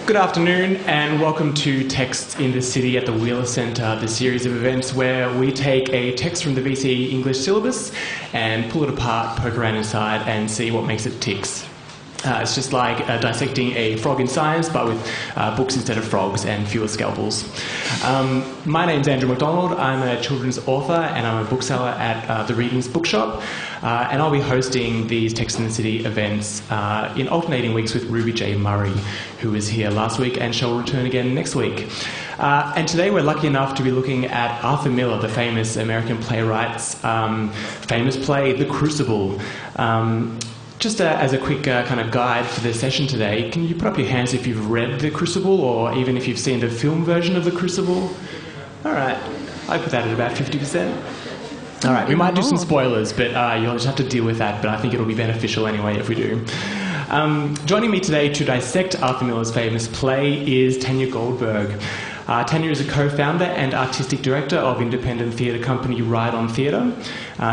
Good afternoon and welcome to Texts in the City at the Wheeler Centre, the series of events where we take a text from the VCE English syllabus and pull it apart, poke around inside and see what makes it ticks. It's just like dissecting a frog in science, but with books instead of frogs and fewer scalpels. My name's Andrew McDonald. I'm a children's author and I'm a bookseller at the Readings Bookshop. And I'll be hosting these Text in the City events in alternating weeks with Ruby J. Murray, who was here last week and shall return again next week. And today we're lucky enough to be looking at Arthur Miller, the famous American playwright's famous play, The Crucible. Just as a quick kind of guide for the session today, can you put up your hands if you've read The Crucible or even if you've seen the film version of The Crucible? All right, I put that at about 50%. All right, we might do some spoilers, but you'll just have to deal with that, but I think it'll be beneficial anyway if we do. Joining me today to dissect Arthur Miller's famous play is Tanya Goldberg. Tanya is a co-founder and artistic director of independent theatre company Ride On Theatre.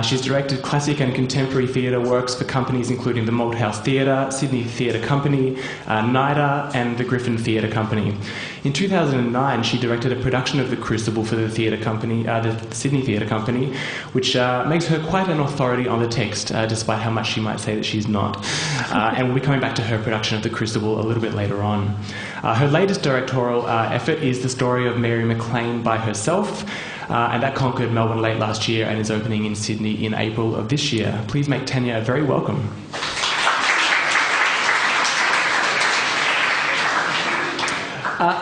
She's directed classic and contemporary theatre works for companies including the Malthouse Theatre, Sydney Theatre Company, NIDA and the Griffin Theatre Company. In 2009, she directed a production of The Crucible for the theatre company, the Sydney Theatre Company, which makes her quite an authority on the text, despite how much she might say that she's not. And we'll be coming back to her production of The Crucible a little bit later on. Her latest directorial effort is the story of Mary McLean by herself, and that conquered Melbourne late last year and is opening in Sydney in April of this year. Please make Tanya very welcome.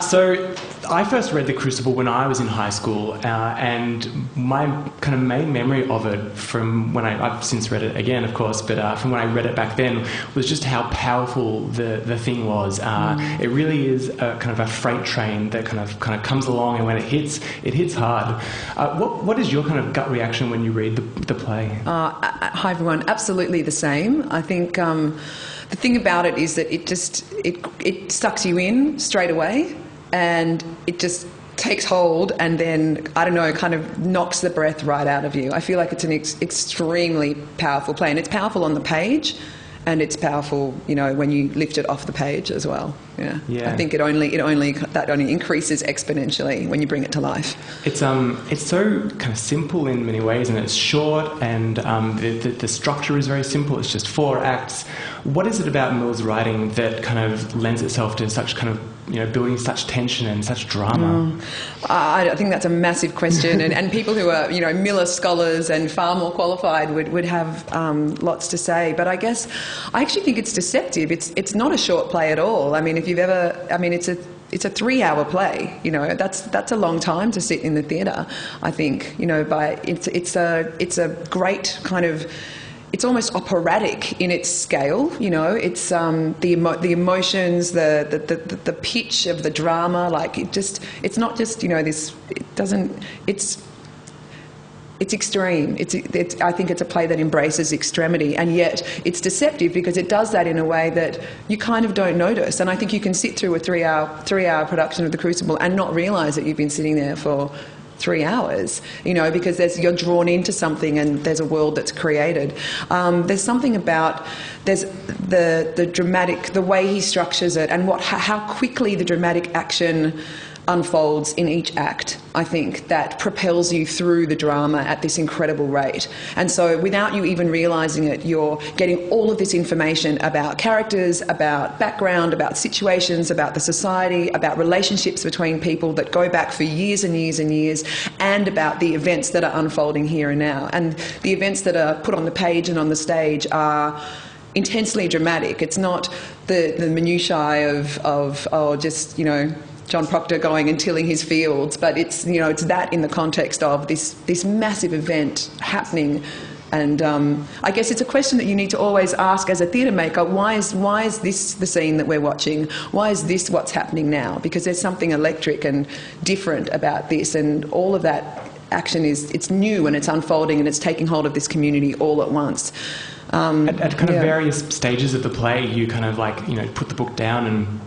So I first read The Crucible when I was in high school, and my kind of main memory of it from when I've since read it again, of course, but from when I read it back then was just how powerful the thing was. It really is a kind of a freight train that kind of comes along, and when it hits hard. What is your kind of gut reaction when you read the play? Hi everyone, absolutely the same. I think the thing about it is that it sucks you in straight away. And it just takes hold and then, I don't know, kind of knocks the breath right out of you. I feel like it's an extremely powerful play. And it's powerful on the page, and it's powerful, you know, when you lift it off the page as well. Yeah. I think that only increases exponentially when you bring it to life. It's so kind of simple in many ways, and it's short, and the structure is very simple. It's just 4 acts. What is it about Miller's writing that kind of lends itself to such kind of, you know, building such tension and such drama? I think that's a massive question, and people who are, you know, Miller scholars and far more qualified would have lots to say. But I guess I actually think it's deceptive. It's not a short play at all. I mean, if you've ever, I mean, it's a 3-hour play. You know, that's a long time to sit in the theatre. I think, you know, it's a great kind of. It's almost operatic in its scale, you know. It's the emotions, the pitch of the drama. Like it's not just, you know, this. It doesn't. It's extreme. I think it's a play that embraces extremity, and yet it's deceptive because it does that in a way that you kind of don't notice. And I think you can sit through a 3-hour production of The Crucible and not realise that you've been sitting there for 3 hours, you know, because you're drawn into something and there's a world that's created. There's something about the dramatic, the way he structures it, and how quickly the dramatic action unfolds in each act, I think, that propels you through the drama at this incredible rate. And so without you even realising it, you're getting all of this information about characters, about background, about situations, about the society, about relationships between people that go back for years and years and years, and about the events that are unfolding here and now. And the events that are put on the page and on the stage are intensely dramatic. It's not the minutiae of just, you know, John Proctor going and tilling his fields, but it's, you know, it's that in the context of this massive event happening. And I guess it's a question that you need to always ask as a theatre maker: why is this the scene that we're watching? Why is this what's happening now? Because there's something electric and different about this, and all of that action it's new and it's unfolding and it's taking hold of this community all at once. At kind of various stages of the play, you kind of, like, you know, put the book down and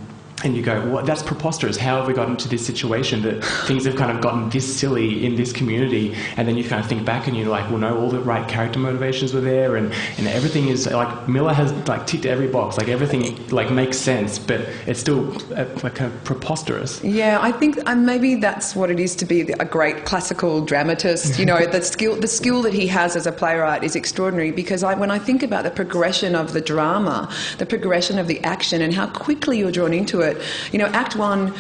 and you go, well, that's preposterous. How have we gotten to this situation that things have kind of gotten this silly in this community? And then you kind of think back and you're like, well, no, all the right character motivations were there, and everything is like, Miller has like ticked every box, like everything like makes sense, but it's still like kind of preposterous. Yeah, I think maybe that's what it is to be a great classical dramatist. You know, the skill that he has as a playwright is extraordinary, because when I think about the progression of the drama, the progression of the action, and how quickly you're drawn into it. You know, Act 1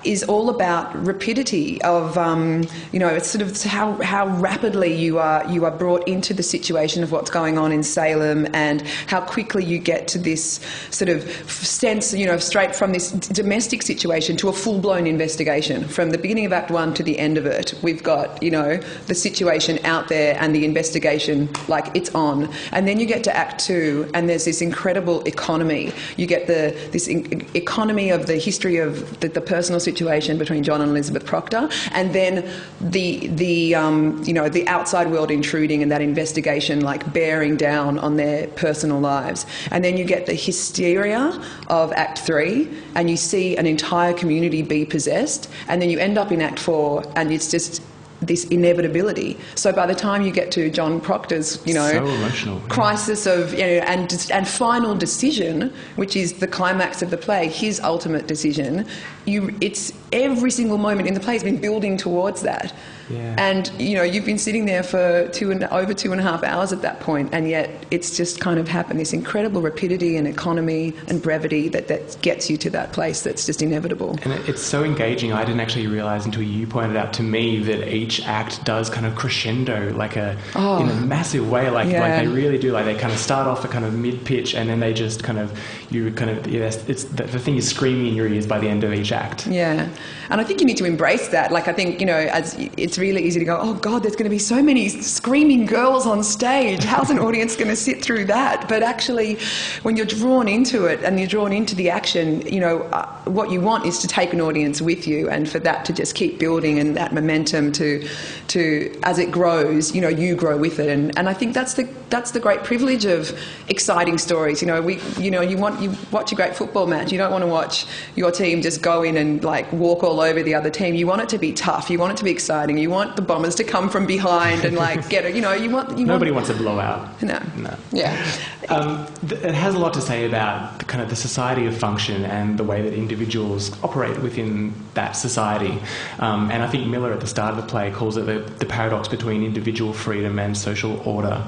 is all about rapidity of, you know, it's sort of how rapidly you are brought into the situation of what's going on in Salem, and how quickly you get to this sort of sense, you know, straight from this domestic situation to a full-blown investigation. From the beginning of Act 1 to the end of it, we've got, you know, the situation out there and the investigation, like, it's on. And then you get to Act 2, and there's this incredible economy. You get this economy of the history of the personal situation between John and Elizabeth Proctor, and then you know, the outside world intruding, and that investigation like bearing down on their personal lives. And then you get the hysteria of Act 3, and you see an entire community be possessed, and then you end up in Act 4, and it's just this inevitability. So by the time you get to John Proctor's, you know, so emotional, crisis of, you know, and final decision, which is the climax of the play, his ultimate decision, it's every single moment in the play has been building towards that. Yeah. And, you know, you've been sitting there for over 2.5 hours at that point, and yet it's just kind of happened, this incredible rapidity and economy and brevity that gets you to that place that's just inevitable. And it's so engaging. I didn't actually realise until you pointed out to me that each act does kind of crescendo, like in a massive way, like they really do. Like they kind of start off a kind of mid-pitch, and then they just kind of, it's the thing is screaming in your ears by the end of each act. Yeah. And I think you need to embrace that. Like, I think, you know, it's really easy to go, oh God, there's going to be so many screaming girls on stage. How's an audience going to sit through that? But actually, when you're drawn into it and you're drawn into the action, you know, what you want is to take an audience with you, and for that to just keep building, and that momentum to as it grows, you know, you grow with it. And I think that's the great privilege of exciting stories. You know, you watch a great football match. You don't want to watch your team just go in and like walk all over the other team. You want it to be tough. You want it to be exciting. You want the Bombers to come from behind and like get it. You know, nobody wants a blowout. No. Yeah. It has a lot to say about the society of function and the way that individuals operate within that society. And I think Miller at the start of the play calls it the paradox between individual freedom and social order.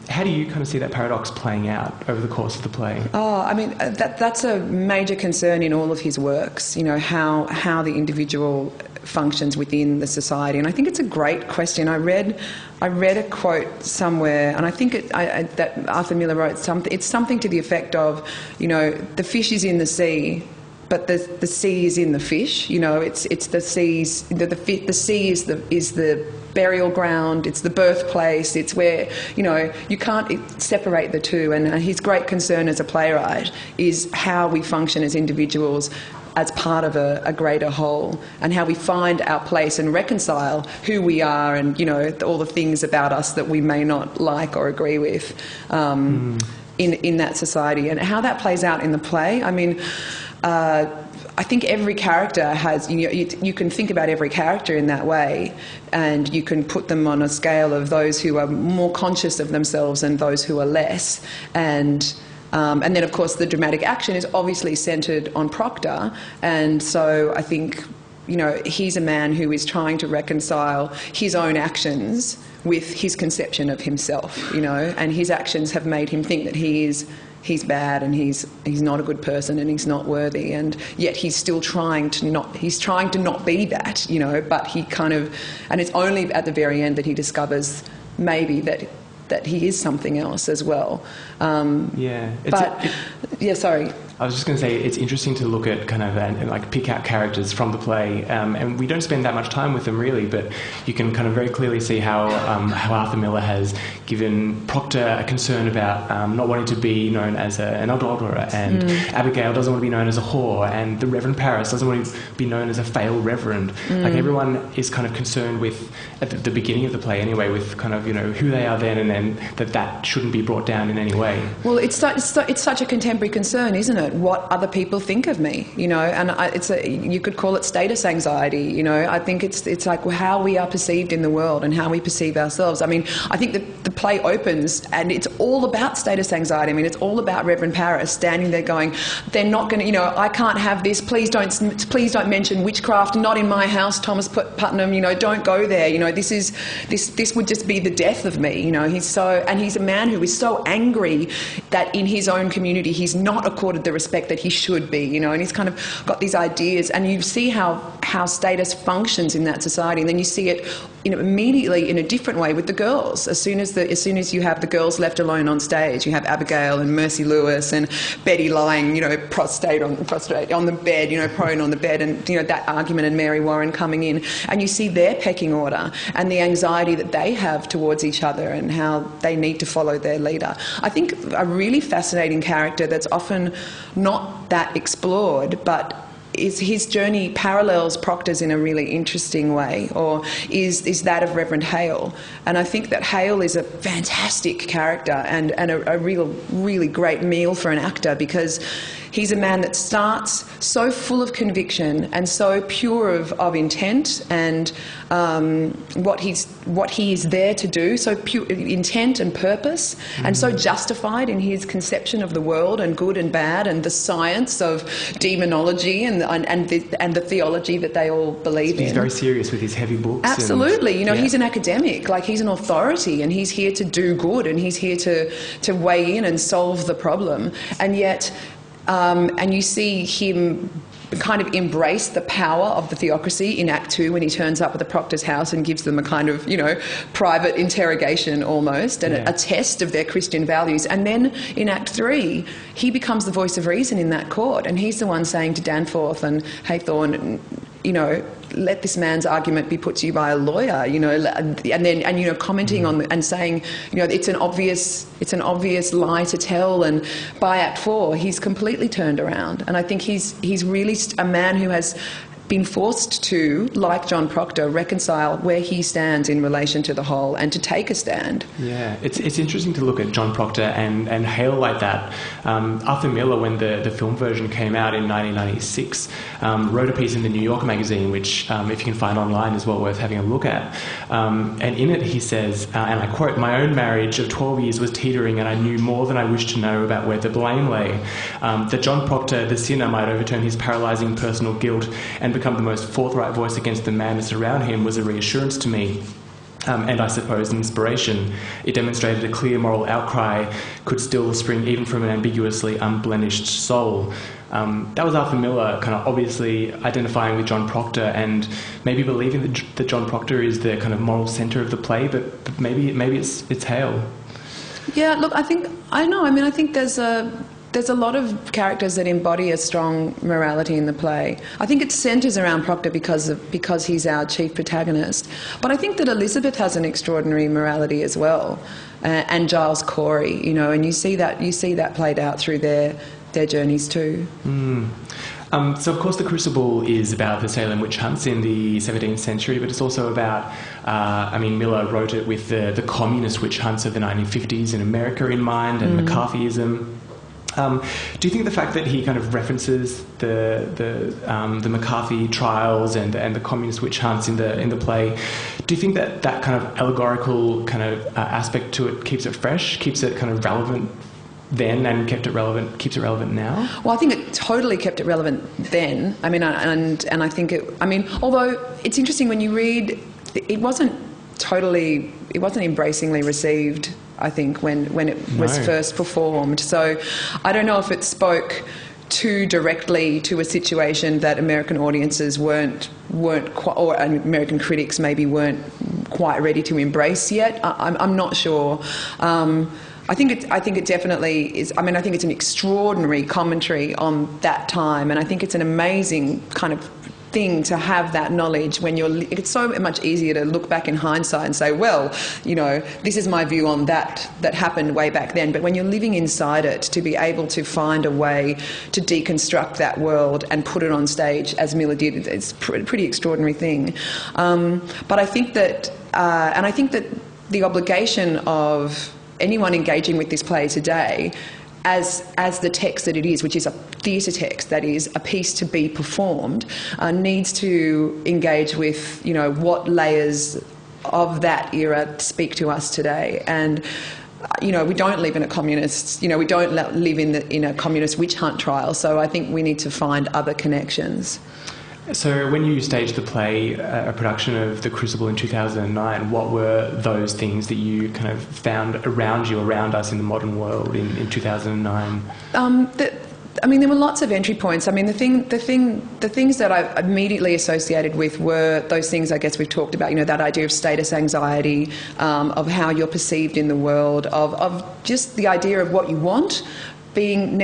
How do you kind of see that paradox playing out over the course of the play? Oh, I mean, that's a major concern in all of his works, you know, how the individual functions within the society. And I think it's a great question. I read a quote somewhere, and I think that Arthur Miller wrote something. It's something to the effect of, you know, the fish is in the sea, but the sea is in the fish. You know, it's the seas. The sea is the burial ground. It's the birthplace. It's where, you know, you can't separate the two. And his great concern as a playwright is how we function as individuals as part of a greater whole, and how we find our place and reconcile who we are, and, you know, all the things about us that we may not like or agree with in that society, and how that plays out in the play. I mean, I think every character has, you can think about every character in that way, and you can put them on a scale of those who are more conscious of themselves and those who are less. And then, of course, the dramatic action is obviously centred on Proctor, and so I think, you know, he's a man who is trying to reconcile his own actions with his conception of himself, you know, and his actions have made him think that he's bad, and he's not a good person, and he's not worthy, and yet he's still trying to not be that, you know, but he kind of, and it's only at the very end that he discovers maybe that he is something else as well. Sorry. I was just going to say, it's interesting to look at and pick out characters from the play, and we don't spend that much time with them really, but you can kind of very clearly see how Arthur Miller has given Proctor a concern about not wanting to be known as an adulterer, and Abigail doesn't want to be known as a whore, and the Reverend Paris doesn't want to be known as a failed reverend. Like, everyone is kind of concerned with, at the beginning of the play anyway, with kind of, you know, who they are then, and then that shouldn't be brought down in any way. Well, it's such a contemporary concern, isn't it? what other people think of me, you know, and you could call it status anxiety, you know. I think it's like how we are perceived in the world and how we perceive ourselves. I mean, I think the play opens and it's all about status anxiety. I mean, it's all about Reverend Paris standing there going, they're not going to, you know, I can't have this, please don't mention witchcraft, not in my house, Thomas Putnam, you know, don't go there, you know, this would just be the death of me, you know. He's a man who is so angry that in his own community he's not accorded the respect that he should be, you know, and he's kind of got these ideas, and you see how status functions in that society, and then you see it, you know, immediately in a different way with the girls. As soon as you have the girls left alone on stage, you have Abigail and Mercy Lewis and Betty lying, you know, prostrate on the bed, you know, prone on the bed, and, you know, that argument, and Mary Warren coming in, and you see their pecking order and the anxiety that they have towards each other and how they need to follow their leader. I think a really fascinating character that's often not that explored, but his journey parallels Proctor's in a really interesting way, or is that of Reverend Hale. And I think that Hale is a fantastic character and a really great meal for an actor, because he's a man that starts so full of conviction and so pure of intent and what he is there to do, so pure intent and purpose, and so justified in his conception of the world and good and bad and the science of demonology and the theology that they all believe in. He's very serious with his heavy books. Absolutely. You know, he's an academic, like he's an authority, and he's here to do good, and he's here to weigh in and solve the problem. And yet, and you see him kind of embrace the power of the theocracy in Act 2 when he turns up at the Proctor's house and gives them a kind of, you know, private interrogation almost, and a test of their Christian values. And then in Act 3, he becomes the voice of reason in that court, and he's the one saying to Danforth and Haythorne, you know, let this man's argument be put to you by a lawyer, you know, and you know, commenting on and saying, you know, it's an obvious lie to tell. And by Act 4, he's completely turned around, and I think he's really a man who has been forced to, like John Proctor, reconcile where he stands in relation to the whole and to take a stand. Yeah, it's interesting to look at John Proctor and Hale like that. Arthur Miller, when the film version came out in 1996, wrote a piece in the New York magazine, which, if you can find online, is well worth having a look at. And in it he says, and I quote, "My own marriage of 12 years was teetering, and I knew more than I wished to know about where the blame lay. That John Proctor, the sinner, might overturn his paralysing personal guilt and become the most forthright voice against the madness around him was a reassurance to me. And I suppose an inspiration. It demonstrated a clear moral outcry could still spring even from an ambiguously unblemished soul." That was Arthur Miller kind of obviously identifying with John Proctor and maybe believing that John Proctor is the kind of moral centre of the play, but maybe it's Hale. Yeah, look, I think there's a lot of characters that embody a strong morality in the play. I think it centres around Proctor because he's our chief protagonist. But I think that Elizabeth has an extraordinary morality as well, and Giles Corey, you know, and you see that played out through their journeys too. So, of course, The Crucible is about the Salem witch hunts in the 17th century, but it's also about, Miller wrote it with the communist witch hunts of the 1950s in America in mind, and McCarthyism. Do you think the fact that he kind of references the McCarthy trials and the communist witch hunts in the play, do you think that kind of allegorical kind of aspect to it keeps it fresh, keeps it kind of relevant then, and keeps it relevant now? Well, I think it totally kept it relevant then. I mean, and I think although it's interesting when you read, it wasn't embracingly received, I think, when it was first performed. So I don't know if it spoke too directly to a situation that American audiences weren't quite, or American critics maybe weren't quite ready to embrace yet. I'm not sure. I think it definitely is. I mean, I think it's an extraordinary commentary on that time, and I think it's an amazing kind of thing to have that knowledge when it's so much easier to look back in hindsight and say, well, you know, this is my view on that happened way back then. But when you're living inside it, to be able to find a way to deconstruct that world and put it on stage, as Miller did, it's a pretty extraordinary thing. But I think that, the obligation of anyone engaging with this play today as the text that it is, which is a theatre text, that is a piece to be performed, needs to engage with, you know, what layers of that era speak to us today. And you know, we don't live in a communist, you know, we don't live in a communist witch hunt trial, so I think we need to find other connections. So when you staged the play, a production of The Crucible in 2009, what were those things that you kind of found around you, around us in the modern world in 2009? I mean, there were lots of entry points. I mean, the things that I immediately associated with were those things I guess we've talked about, you know, that idea of status anxiety, of how you're perceived in the world, of just the idea of what you want being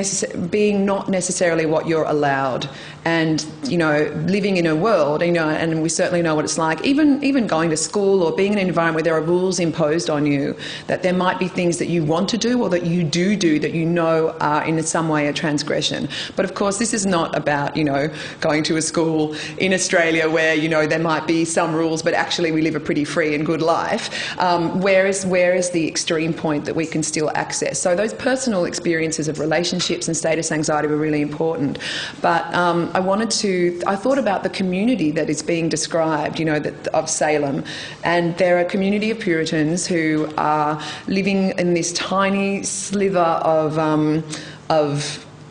not necessarily what you're allowed, and you know, living in a world, you know, and we certainly know what it's like, even going to school or being in an environment where there are rules imposed on you, that there might be things that you want to do or that you do that you know are in some way a transgression. But of course this is not about, you know, going to a school in Australia where, you know, there might be some rules but actually we live a pretty free and good life. Where is the extreme point that we can still access? So those personal experiences of relationships and status anxiety were really important. But I thought about the community that is being described, you know, of Salem, and they're a community of Puritans who are living in this tiny sliver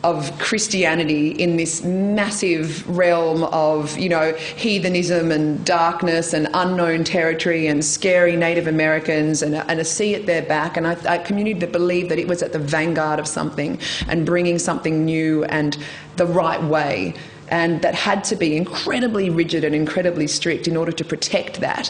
of Christianity in this massive realm of, you know, heathenism and darkness and unknown territory and scary Native Americans and a sea at their back, and a community that believed that it was at the vanguard of something and bringing something new and the right way, and that had to be incredibly rigid and incredibly strict in order to protect that.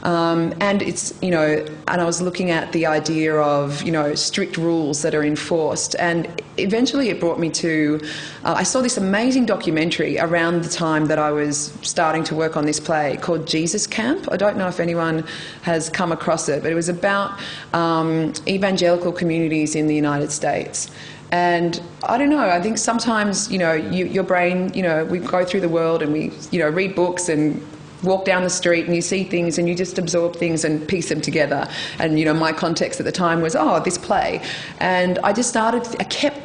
And it's, you know, and I was looking at the idea of, you know, strict rules that are enforced, and eventually it brought me to, I saw this amazing documentary around the time that I was starting to work on this play called Jesus Camp. I don't know if anyone has come across it, but it was about evangelical communities in the United States. And I don't know, I think sometimes, you know, your brain, you know, we go through the world and we, you know, read books and walk down the street and you see things and you just absorb things and piece them together. And, you know, my context at the time was, oh, this play. And I just I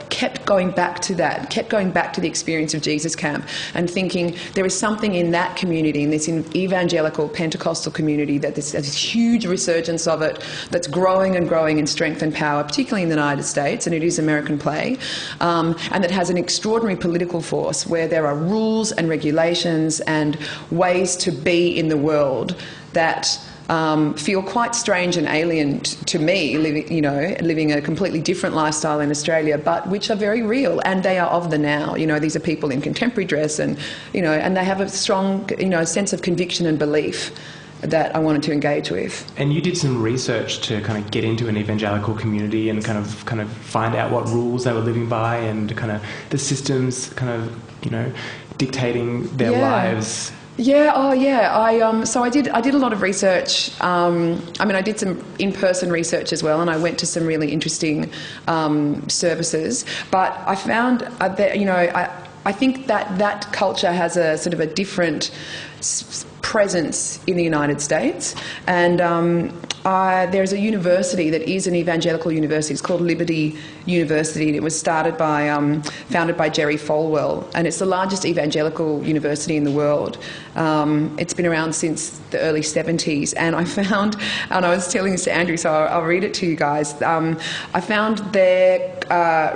kept going back to that, kept going back to the experience of Jesus Camp and thinking there is something in that community, in this evangelical Pentecostal community, that there's a huge resurgence of it that's growing and growing in strength and power, particularly in the United States, and it is American play, and that has an extraordinary political force where there are rules and regulations and ways to be in the world that feel quite strange and alien to me, living a completely different lifestyle in Australia, but which are very real, and they are of the now. You know, these are people in contemporary dress, and you know, and they have a strong, you know, sense of conviction and belief that I wanted to engage with. And you did some research to kind of get into an evangelical community and kind of find out what rules they were living by and kind of the systems kind of, you know, dictating their lives. Yeah, oh yeah. So I did a lot of research. I mean, I did some in-person research as well, and I went to some really interesting services. But I found that, you know, I think that culture has a sort of a different presence in the United States, and there's a university that is an evangelical university. It's called Liberty University, and it was founded by Jerry Falwell, and it's the largest evangelical university in the world. It's been around since the early 70s, and I found, and I was telling this to Andrew, so I'll read it to you guys. I found their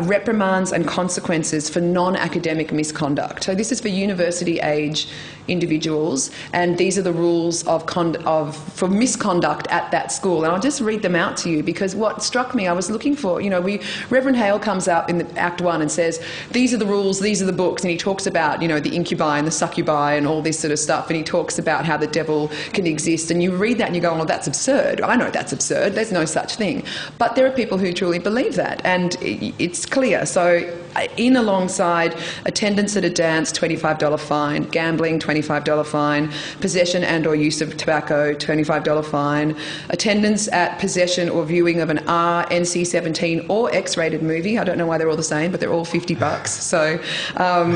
reprimands and consequences for non-academic misconduct. So this is for university-age individuals, and these are the rules for misconduct at that school. And I'll just read them out to you, because what struck me, I was looking for, you know, Reverend Hale comes up in Act 1 and says, these are the rules, these are the books, and he talks about, you know, the incubi and the succubi and all this sort of stuff, and he talks about how the devil can exist, and you read that and you go, oh, that's absurd. I know that's absurd. There's no such thing. But there are people who truly believe that, and it's clear. So in alongside attendance at a dance, $25 fine, gambling, $25 fine, possession and or use of tobacco, $25 fine, attendance at possession or viewing of an R, NC-17 or X-rated movie. I don't know why they're all the same, but they're all $50. So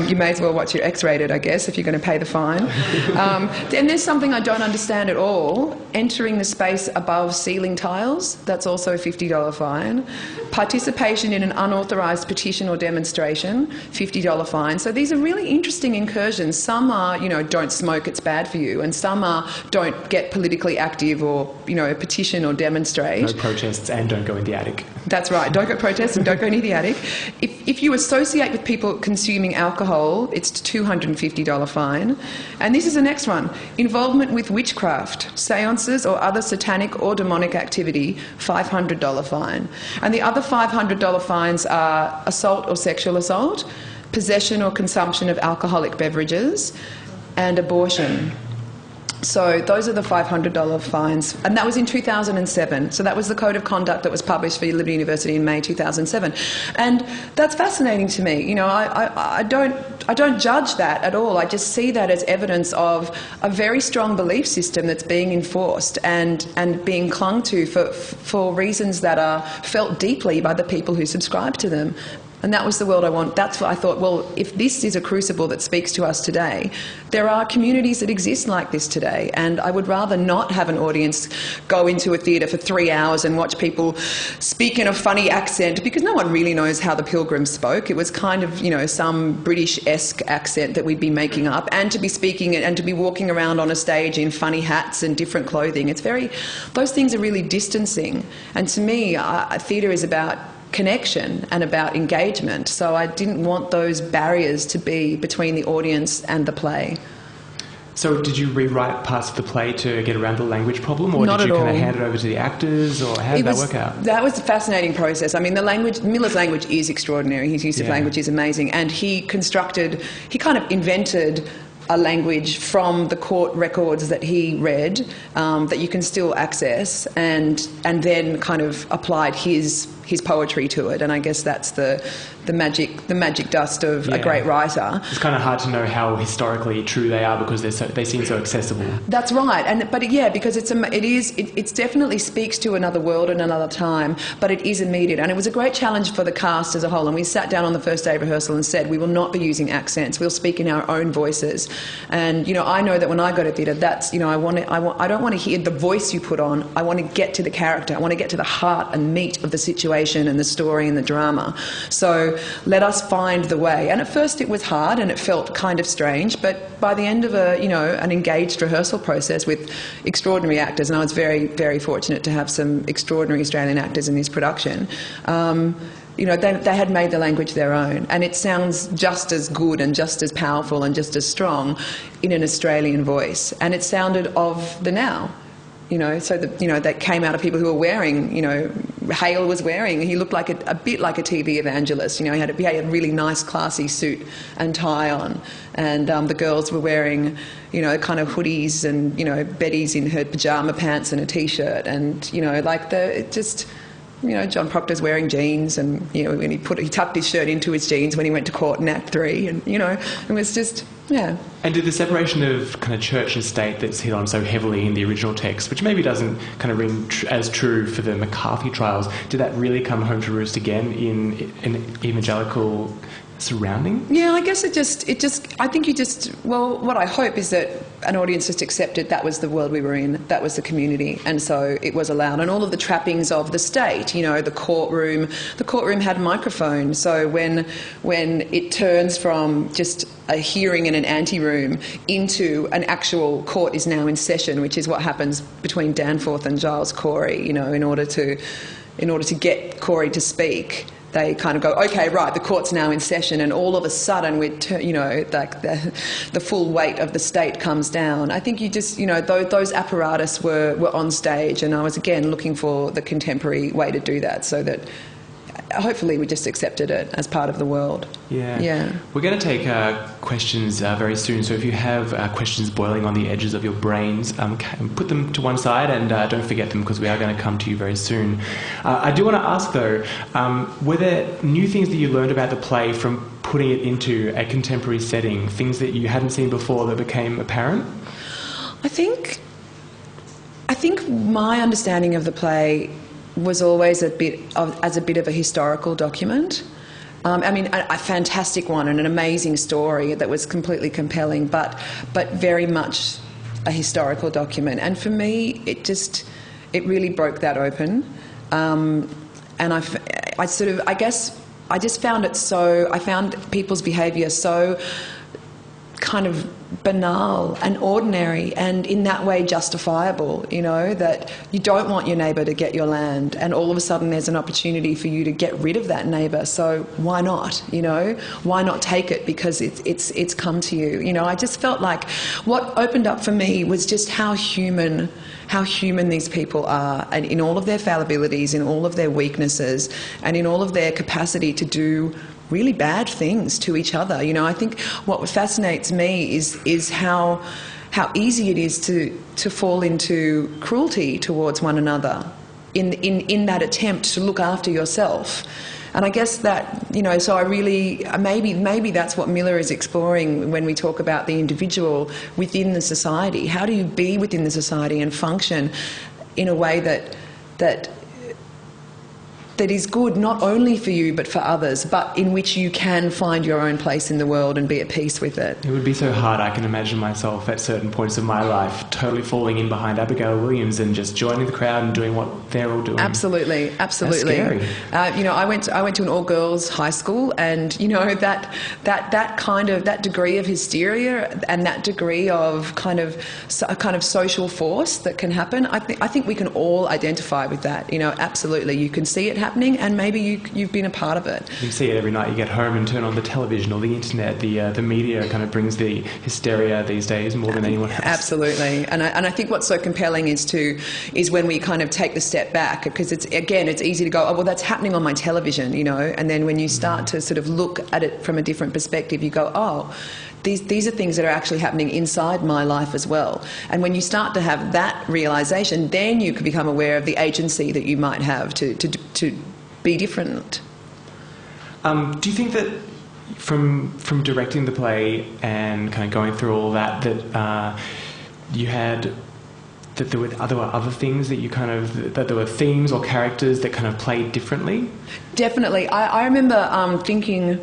you may as well watch your X-rated, I guess, if you're going to pay the fine. Then there's something I don't understand at all. Entering the space above ceiling tiles, that's also a $50 fine. Participation in an unauthorised petition or demonstration, $50 fine. So these are really interesting incursions. Some are, don't smoke, it's bad for you. And some are, don't get politically active or, petition or demonstrate. No protests and don't go in the attic. That's right. Don't go protest and don't go near the attic. If you associate with people consuming alcohol, it's a $250 fine. And this is the next one. Involvement with witchcraft, seances or other satanic or demonic activity, $500 fine. And the other $500 fines are assault or sexual assault, possession or consumption of alcoholic beverages, and abortion. So those are the $500 fines. And that was in 2007. So that was the code of conduct that was published for Liberty University in May 2007. And that's fascinating to me. I don't judge that at all. I just see that as evidence of a very strong belief system that's being enforced and being clung to for reasons that are felt deeply by the people who subscribe to them. And that was the world I want. That's what I thought, well, if this is a crucible that speaks to us today, there are communities that exist like this today. And I would rather not have an audience go into a theatre for 3 hours and watch people speak in a funny accent, because no one really knows how the Pilgrims spoke. It was kind of, some British-esque accent that we'd be making up, and to be speaking and to be walking around on a stage in funny hats and different clothing. Those things are really distancing. And to me, theatre is about connection and about engagement. So I didn't want those barriers to be between the audience and the play. So did you rewrite parts of the play to get around the language problem, or Not did you at kind of all. hand it over to the actors, or how did that work out? That was a fascinating process. I mean, Miller's language is extraordinary. His use of language is amazing. And he kind of invented a language from the court records that he read that you can still access, and then kind of applied his poetry to it. And I guess that's the magic dust of a great writer. It's kind of hard to know how historically true they are because they seem so accessible. That's right, because it definitely speaks to another world and another time, but it is immediate, and it was a great challenge for the cast as a whole. And we sat down on the first day of rehearsal and said we will not be using accents. We'll speak in our own voices. And I know that when I go to theatre, that's I don't want to hear the voice you put on. I want to get to the character. I want to get to the heart and meat of the situation and the story and the drama. So let us find the way. And at first it was hard and it felt kind of strange, but by the end of an engaged rehearsal process with extraordinary actors, and I was very, very fortunate to have some extraordinary Australian actors in this production, they had made the language their own, and it sounds just as good and just as powerful and just as strong in an Australian voice. And it sounded of the now. That came out of people who were wearing, Hale was wearing, he looked like a bit like a TV evangelist. He had a really nice, classy suit and tie on. And the girls were wearing, kind of hoodies and, Betty's in her pyjama pants and a T-shirt. And, John Proctor's wearing jeans, and when he tucked his shirt into his jeans when he went to court in Act 3, and it was just And did the separation of kind of church and state that's hit on so heavily in the original text, which maybe doesn't kind of ring as true for the McCarthy trials, did that really come home to roost again in an evangelical surrounding? Yeah, I guess what I hope is that an audience just accepted that was the world we were in, that was the community, and so it was allowed. And all of the trappings of the state, the courtroom had microphones, so when it turns from just a hearing in an anteroom into an actual court is now in session, which is what happens between Danforth and Giles Corey, in order to get Corey to speak. They kind of go, okay, right, the court's now in session, and all of a sudden, the full weight of the state comes down. I think those apparatus were on stage, and I was again looking for the contemporary way to do that, so that hopefully we just accepted it as part of the world. Yeah. We're going to take questions very soon, so if you have questions boiling on the edges of your brains, put them to one side and don't forget them, because we are going to come to you very soon. I do want to ask though, were there new things that you learned about the play from putting it into a contemporary setting, things that you hadn't seen before that became apparent? I think my understanding of the play was always as a bit of a historical document. A fantastic one and an amazing story that was completely compelling, but very much a historical document. And for me, it really broke that open. And I found people's behaviour so kind of banal and ordinary, and in that way justifiable, that you don't want your neighbour to get your land, and all of a sudden there's an opportunity for you to get rid of that neighbour, so why not? Why not take it because it's come to you? I just felt like what opened up for me was just how human these people are, and in all of their fallibilities, in all of their weaknesses, and in all of their capacity to do really bad things to each other. I think what fascinates me is how easy it is to fall into cruelty towards one another in that attempt to look after yourself. And I guess that, so I really, maybe that's what Miller is exploring when we talk about the individual within the society. How do you be within the society and function in a way that is good not only for you but for others, but in which you can find your own place in the world and be at peace with it. It would be so hard. I can imagine myself at certain points of my life totally falling in behind Abigail Williams and just joining the crowd and doing what they're all doing. Absolutely. That's scary. I went to an all-girls high school, and that kind of that degree of hysteria and that degree of kind of social force that can happen. I think we can all identify with that. Absolutely. You can see it happening, and maybe you've been a part of it. You see it every night. You get home and turn on the television or the internet. The media kind of brings the hysteria these days more than anyone else. Absolutely, and I think what's so compelling is when we kind of take the step back, because it's easy to go, oh well, that's happening on my television, and then when you start to sort of look at it from a different perspective, you go, oh, these are things that are actually happening inside my life as well. And when you start to have that realisation, then you can become aware of the agency that you might have to be different. Do you think that from directing the play and kind of going through all that you had, that there were other things that that there were themes or characters that kind of played differently? Definitely. I remember thinking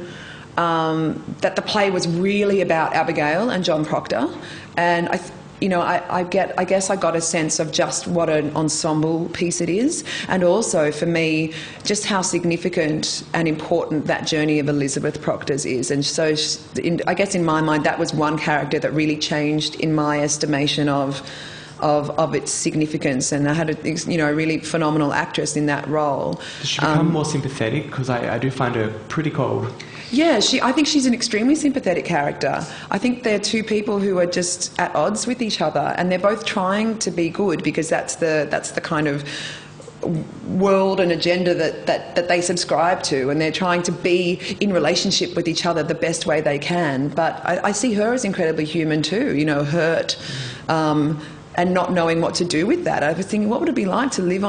that the play was really about Abigail and John Proctor, and I guess I got a sense of just what an ensemble piece it is, and also for me just how significant and important that journey of Elizabeth Proctor's is. And so I guess in my mind that was one character that really changed in my estimation of its significance, and I had a really phenomenal actress in that role. Does she become more sympathetic? Because I do find her pretty cold. Yeah, I think she's an extremely sympathetic character. I think they're two people who are just at odds with each other, and they're both trying to be good because that's the kind of world and agenda that they subscribe to, and they're trying to be in relationship with each other the best way they can. But I see her as incredibly human too, hurt. And not knowing what to do with that. I was thinking, what would it be like to live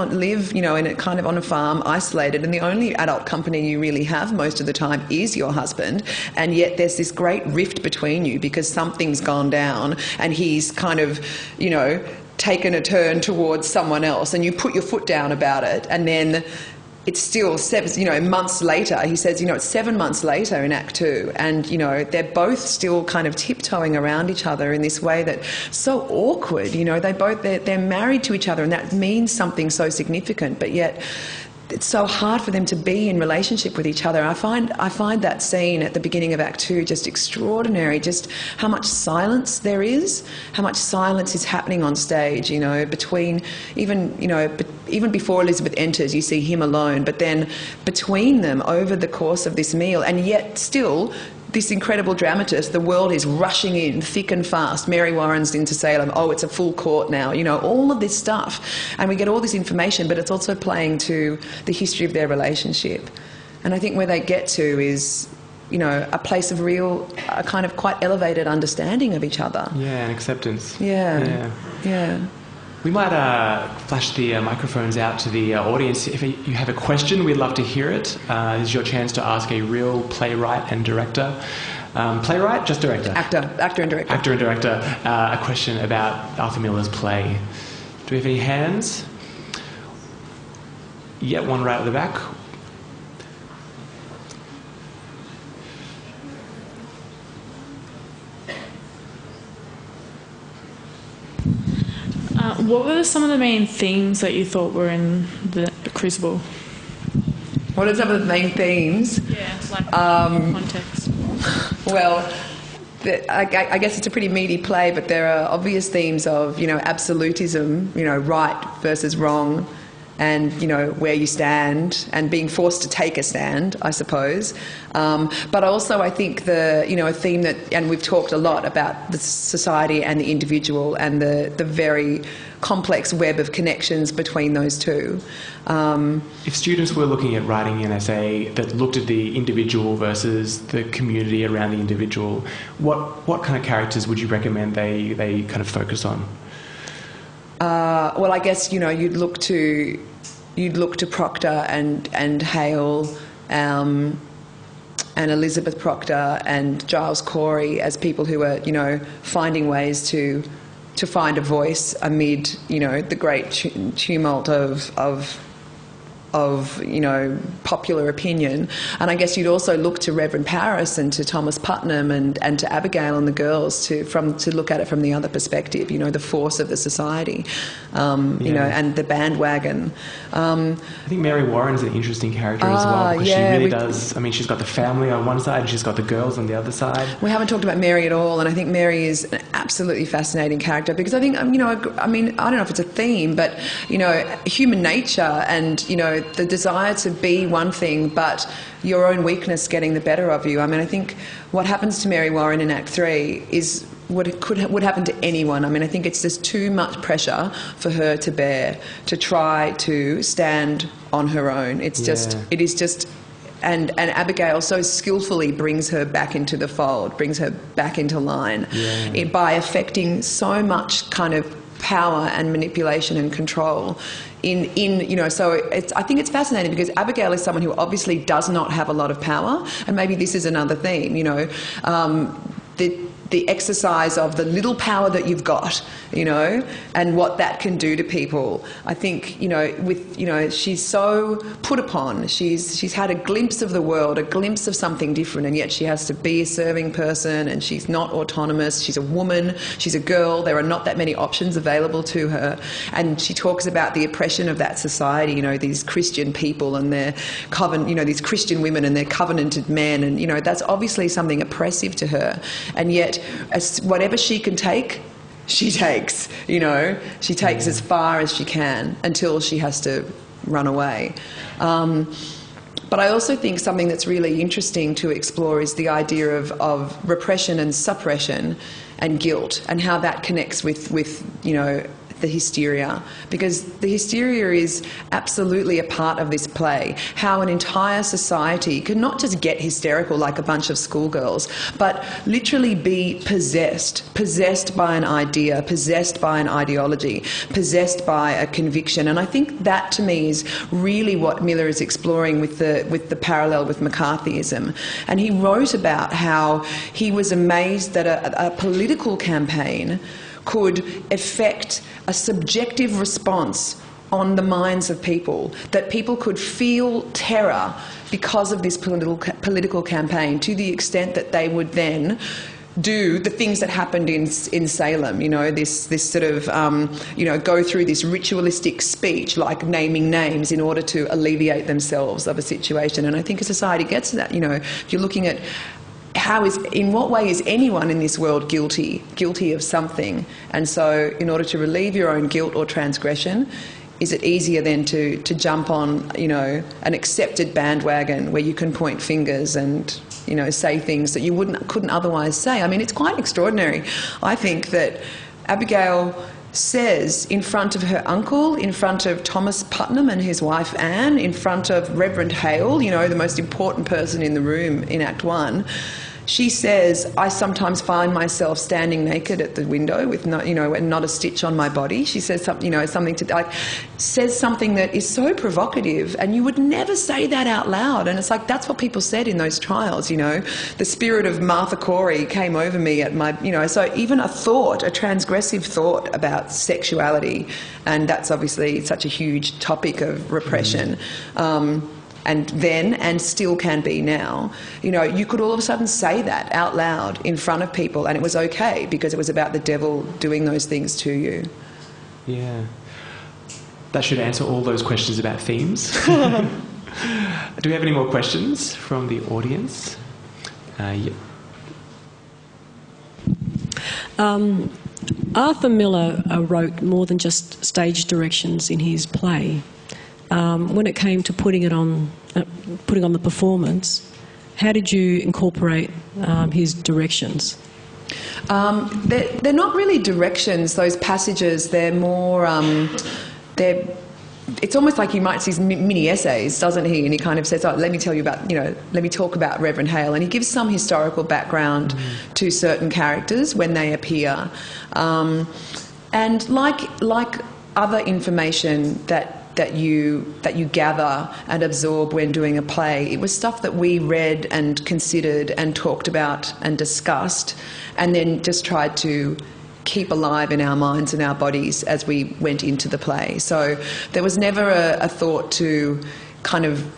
in a kind of on a farm, isolated, and the only adult company you really have most of the time is your husband, and yet there's this great rift between you because something's gone down and he's kind of, taken a turn towards someone else, and you put your foot down about it, and then it's still months later. He says, it's 7 months later in Act 2, and they're both still kind of tiptoeing around each other in this way that's so awkward. They're married to each other, and that means something so significant, but yet it's so hard for them to be in relationship with each other. I find that scene at the beginning of Act 2 just extraordinary, just how much silence there is, how much silence is happening on stage, between even before Elizabeth enters, you see him alone, but then between them over the course of this meal, and yet still this incredible dramatist, the world is rushing in thick and fast. Mary Warren's into Salem. Oh, it's a full court now. All of this stuff. And we get all this information, but it's also playing to the history of their relationship. And I think where they get to is, you know, a place of real, a kind of quite elevated understanding of each other. Yeah, and acceptance. Yeah. We might flash the microphones out to the audience. If you have a question, we'd love to hear it. This is your chance to ask a real playwright and director. Playwright, just director? Actor and director. Actor and director. A question about Arthur Miller's play. Do we have any hands? Yeah, one right at the back. What were some of the main themes that you thought were in the Crucible? What are some of the main themes? Yeah, like context. Well, I guess it's a pretty meaty play, but there are obvious themes of, you know, absolutism, you know, right versus wrong, and, you know, where you stand, and being forced to take a stand, I suppose. But also I think a theme that, and we've talked a lot about the society and the individual and the very complex web of connections between those two. If students were looking at writing an essay that looked at the individual versus the community around the individual, what kind of characters would you recommend they kind of focus on? Well, I guess, you know, you'd look to Proctor and Hale, and Elizabeth Proctor and Giles Corey as people who are, you know, finding ways to find a voice amid, you know, the great tumult of you know, popular opinion. And I guess you'd also look to Reverend Paris and to Thomas Putnam and to Abigail and the girls to look at it from the other perspective, you know, the force of the society, you know, and the bandwagon. I think Mary Warren's an interesting character as well, because she really does. I mean, she's got the family on one side and she's got the girls on the other side. We haven't talked about Mary at all, and I think Mary is an absolutely fascinating character, because I think, you know, I mean, I don't know if it's a theme, but, you know, human nature and, you know, the desire to be one thing, but your own weakness getting the better of you. I mean, I think what happens to Mary Warren in Act 3 is what would happen to anyone. I mean, I think it's just too much pressure for her to bear, to try to stand on her own. It is just, and Abigail so skillfully brings her back into the fold, brings her back into line, by affecting so much kind of power and manipulation and control in you know. So I think it's fascinating, because Abigail is someone who obviously does not have a lot of power, and maybe this is another theme, you know, the exercise of the little power that you've got, you know, and what that can do to people. I think, you know, with, you know, she's so put upon. She's had a glimpse of the world, a glimpse of something different, and yet she has to be a serving person, and she's not autonomous. She's a woman. She's a girl. There are not that many options available to her. And she talks about the oppression of that society, you know, these Christian people and their you know, these Christian women and their covenanted men, and, you know, that's obviously something oppressive to her. And yet, whatever she can take, she takes, you know. She takes as far as she can until she has to run away. But I also think something that's really interesting to explore is the idea of repression and suppression and guilt, and how that connects with you know, the hysteria, because the hysteria is absolutely a part of this play. How an entire society could not just get hysterical like a bunch of schoolgirls, but literally be possessed by an idea, possessed by an ideology, possessed by a conviction. And I think that, to me, is really what Miller is exploring with the parallel with McCarthyism. And he wrote about how he was amazed that a political campaign could effect a subjective response on the minds of people, that people could feel terror because of this political campaign, to the extent that they would then do the things that happened in Salem, you know, this sort of, you know, go through this ritualistic speech, like naming names, in order to alleviate themselves of a situation. And I think a society gets to that, you know, if you're looking at in what way is anyone in this world guilty of something? And so in order to relieve your own guilt or transgression, is it easier then to jump on, you know, an accepted bandwagon where you can point fingers and, you know, say things that you couldn't otherwise say? I mean, it's quite extraordinary. I think that Abigail says in front of her uncle, in front of Thomas Putnam and his wife Anne, in front of Reverend Hale, you know, the most important person in the room in Act 1, she says, I sometimes find myself standing naked at the window with no, you know, and not a stitch on my body. She says something, you know, something to like, says something that is so provocative, and you would never say that out loud. And it's like, that's what people said in those trials, you know. The spirit of Martha Corey came over me at my, you know, so even a thought, a transgressive thought about sexuality, and that's obviously such a huge topic of repression. And then, and still can be now, you know, you could all of a sudden say that out loud in front of people, and it was okay because it was about the devil doing those things to you. Yeah. That should answer all those questions about themes. Do we have any more questions from the audience? Yeah. Arthur Miller wrote more than just stage directions in his play. When it came to putting on the performance, how did you incorporate his directions? They're not really directions, those passages. They're more... it's almost like he writes these mini essays, doesn't he? And he kind of says, oh, let me tell you about, you know, let me talk about Reverend Hale. And he gives some historical background to certain characters when they appear. And like other information that you gather and absorb when doing a play, it was stuff that we read and considered and talked about and discussed, and then just tried to keep alive in our minds and our bodies as we went into the play. So there was never a thought to kind of,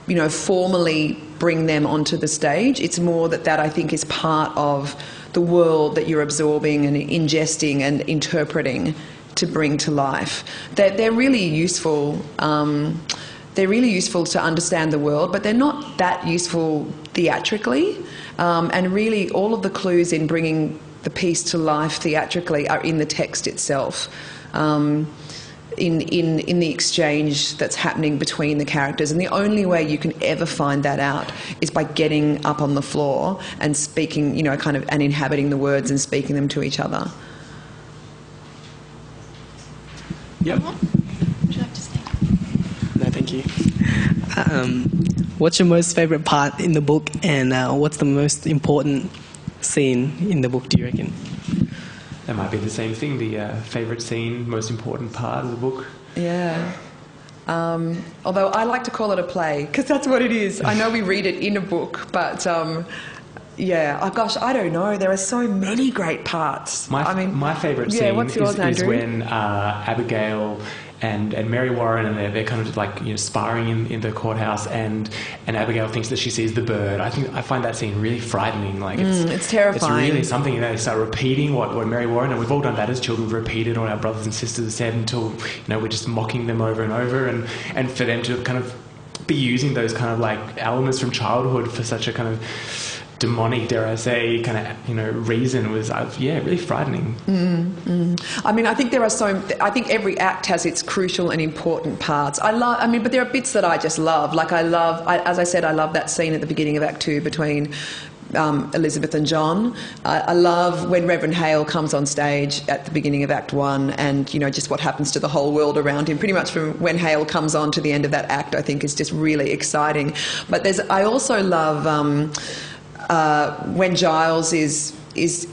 you know, formally bring them onto the stage. It's more that I think is part of the world that you're absorbing and ingesting and interpreting to bring to life. They're really useful. They're really useful to understand the world, but they're not that useful theatrically. And really, all of the clues in bringing the piece to life theatrically are in the text itself, in the exchange that's happening between the characters. And the only way you can ever find that out is by getting up on the floor and speaking, you know, kind of, and inhabiting the words and speaking them to each other. Yep. Would you like to say? No, thank you. What's your most favourite part in the book, and what's the most important scene in the book, do you reckon? That might be the same thing, the favourite scene, most important part of the book. Yeah. Although I like to call it a play, because that's what it is. I know we read it in a book, but... yeah, oh gosh, I don't know. There are so many great parts. My favourite scene is when Abigail and Mary Warren, and they're kind of like, you know, sparring in the courthouse, and Abigail thinks that she sees the bird. I find that scene really frightening. Like it's terrifying. It's really something, you know, they start repeating what Mary Warren, and we've all done that as children. We've repeated what our brothers and sisters said until, you know, we're just mocking them over and over, and for them to kind of be using those kind of like elements from childhood for such a kind of demonic, dare I say, kind of, you know, reason was, really frightening. I mean, I think I think every act has its crucial and important parts. But there are bits that I just love. Like as I said, I love that scene at the beginning of Act 2 between Elizabeth and John. I love when Reverend Hale comes on stage at the beginning of Act 1, and, you know, just what happens to the whole world around him. Pretty much from when Hale comes on to the end of that act, I think is just really exciting. But I also love when Giles is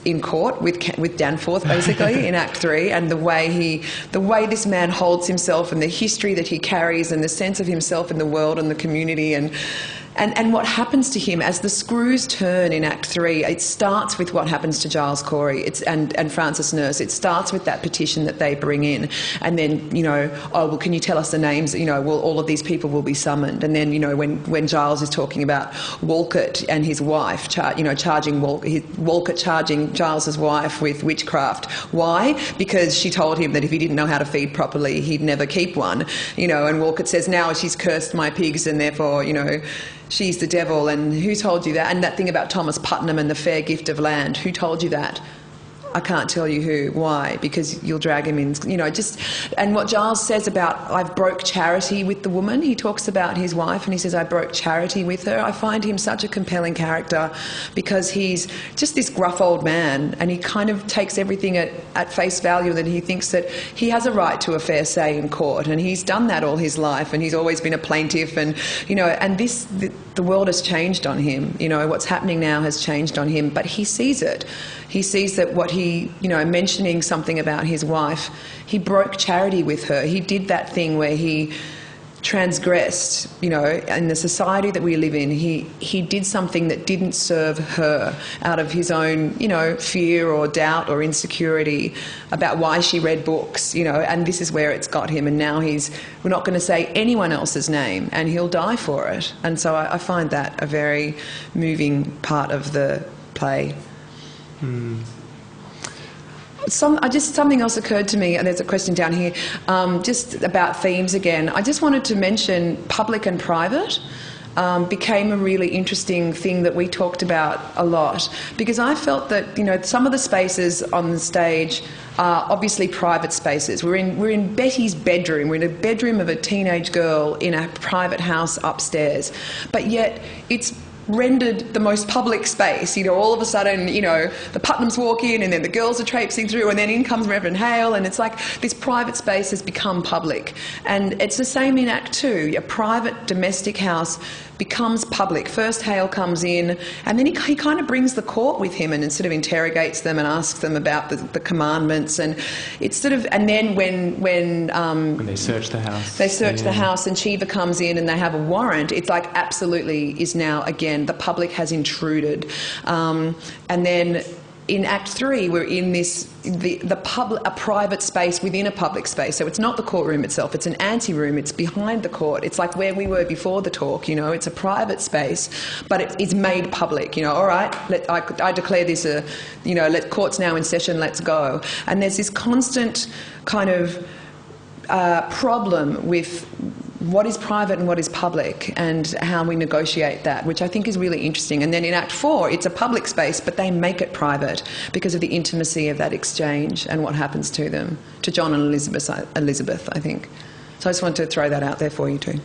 in court with Danforth, basically, in Act 3, and the way this man holds himself, and the history that he carries, and the sense of himself in the world and the community, and what happens to him as the screws turn in Act 3. It starts with what happens to Giles Corey and Francis Nurse. It starts with that petition that they bring in, and then, you know, oh, well, can you tell us the names? You know, well, all of these people will be summoned. And then, you know, when Giles is talking about Walcott and his wife, charging Walcott charging Giles's wife with witchcraft. Why? Because she told him that if he didn't know how to feed properly, he'd never keep one. You know, and Walcott says, now she's cursed my pigs, and therefore, you know, she's the devil. And who told you that? And that thing about Thomas Putnam and the fair gift of land, who told you that? I can't tell you who, why, because you'll drag him in, you know, just, and what Giles says about, I've broke charity with the woman, he talks about his wife and he says, I broke charity with her. I find him such a compelling character because he's just this gruff old man and he kind of takes everything at face value, that he thinks that he has a right to a fair say in court, and he's done that all his life, and he's always been a plaintiff, and, you know, and the world has changed on him, you know, what's happening now has changed on him, but he sees it. He sees that what he, you know, mentioning something about his wife, he broke charity with her. He did that thing where he transgressed, you know, in the society that we live in, he did something that didn't serve her out of his own, you know, fear or doubt or insecurity about why she read books, you know, and this is where it's got him, and now we're not going to say anyone else's name and he'll die for it. And so I find that a very moving part of the play. Something else occurred to me, and there's a question down here, just about themes again. I just wanted to mention public and private became a really interesting thing that we talked about a lot, because I felt that, you know, some of the spaces on the stage are obviously private spaces. We're in Betty's bedroom. We're in a bedroom of a teenage girl in a private house upstairs, but yet it's rendered the most public space. You know, all of a sudden, you know, the Putnams walk in and then the girls are traipsing through and then in comes Reverend Hale, and it's like this private space has become public. And it's the same in Act 2. A private domestic house becomes public. First Hale comes in and then he kind of brings the court with him and sort of interrogates them and asks them about the commandments, and it's sort of, and then when they search the house. They search the house and Shiva comes in and they have a warrant, it's like absolutely is now again the public has intruded. And then in Act 3, we're in a private space within a public space. So it's not the courtroom itself, it's an anteroom, it's behind the court. It's like where we were before the talk, you know, it's a private space, but it's made public, you know, all right, I declare this you know, court's now in session, let's go. And there's this constant kind of problem with what is private and what is public and how we negotiate that, which I think is really interesting. And then in Act 4, it's a public space, but they make it private because of the intimacy of that exchange and what happens to them, to John and Elizabeth, I think. So I just wanted to throw that out there for you too.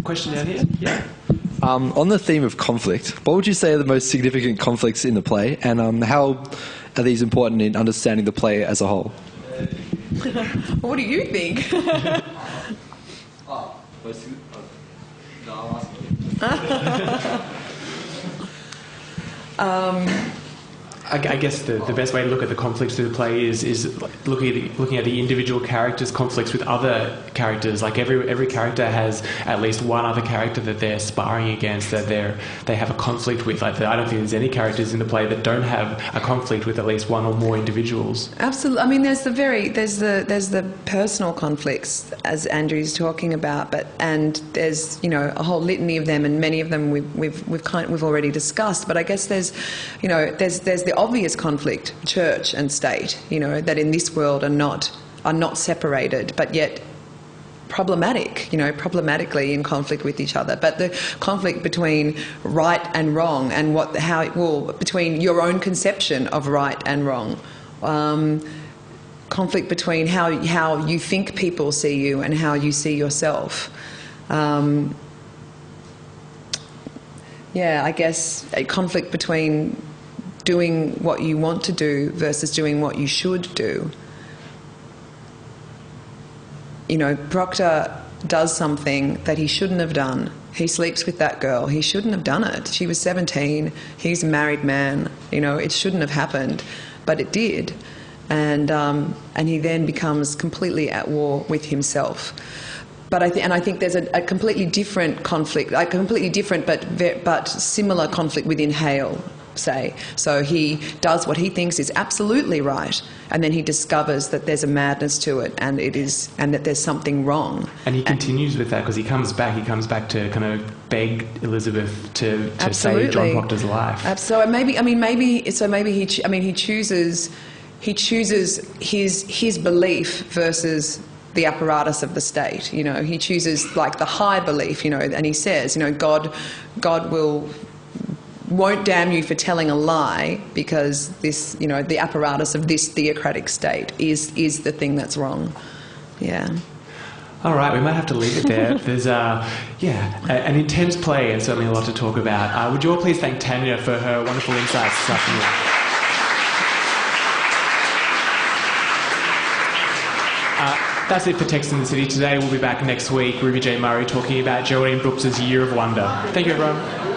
Question down here? Yeah. On the theme of conflict, what would you say are the most significant conflicts in the play, and how are these important in understanding the play as a whole? What do you think? I guess the best way to look at the conflicts of the play is looking at the individual characters' conflicts with other characters. Like every character has at least one other character that they're sparring against, that they have a conflict with. Like, I don't think there's any characters in the play that don't have a conflict with at least one or more individuals. Absolutely. I mean, there's the personal conflicts, as Andrew's talking about, and there's, you know, a whole litany of them, and many of them we've already discussed. But I guess there's the obvious conflict, church and state, you know, that in this world are not separated, but yet problematically in conflict with each other. But the conflict between right and wrong, and between your own conception of right and wrong, conflict between how you think people see you and how you see yourself. I guess a conflict between doing what you want to do versus doing what you should do. You know, Proctor does something that he shouldn't have done. He sleeps with that girl. He shouldn't have done it. She was 17. He's a married man. You know, it shouldn't have happened, but it did. And he then becomes completely at war with himself. But I think there's a completely different conflict, a completely different but similar conflict within Hale, say. So he does what he thinks is absolutely right, and then he discovers that there's a madness to it, and that there's something wrong. And he continues with that because he comes back to kind of beg Elizabeth to save John Proctor's life. So maybe he chooses his belief versus the apparatus of the state. You know, he chooses like the high belief, you know, and he says, you know, God will won't damn you for telling a lie because this, you know, the apparatus of this theocratic state is the thing that's wrong. Yeah. All right, we might have to leave it there. There's, an intense play and certainly a lot to talk about. Would you all please thank Tanya for her wonderful insights this afternoon? That's it for Text in the City today. We'll be back next week. Ruby J. Murray talking about Geraldine Brooks's Year of Wonder. Thank you, everyone.